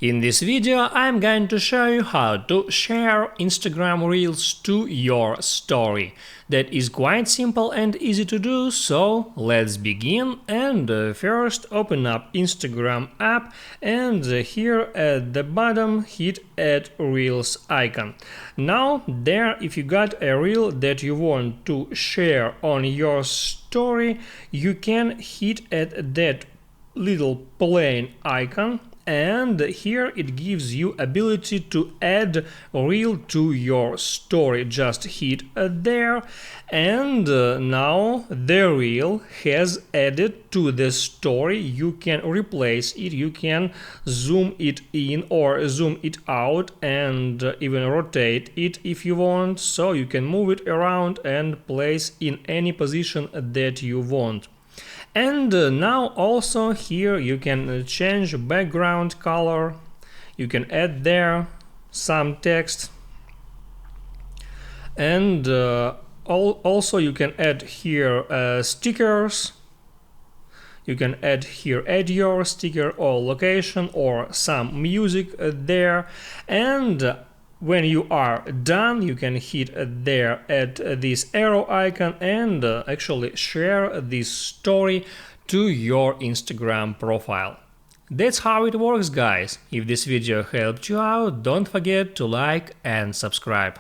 In this video I'm going to show you how to share Instagram Reels to your story. That is quite simple and easy to do, so let's begin. And first open up Instagram app and here at the bottom hit Add Reels icon. Now there, if you got a reel that you want to share on your story, you can hit at that little plane icon, and here it gives you ability to add reel to your story. Just hit there, and now the reel has added to the story. You can replace it, you can zoom it in or zoom it out, and even rotate it if you want, so you can move it around and place in any position that you want. And now also here you can change background color, you can add there some text, and also you can add here stickers. You can add here add your sticker or location or some music there, and when you are done, you can hit there at this arrow icon and actually share this story to your Instagram profile. That's how it works, guys. If this video helped you out, don't forget to like and subscribe.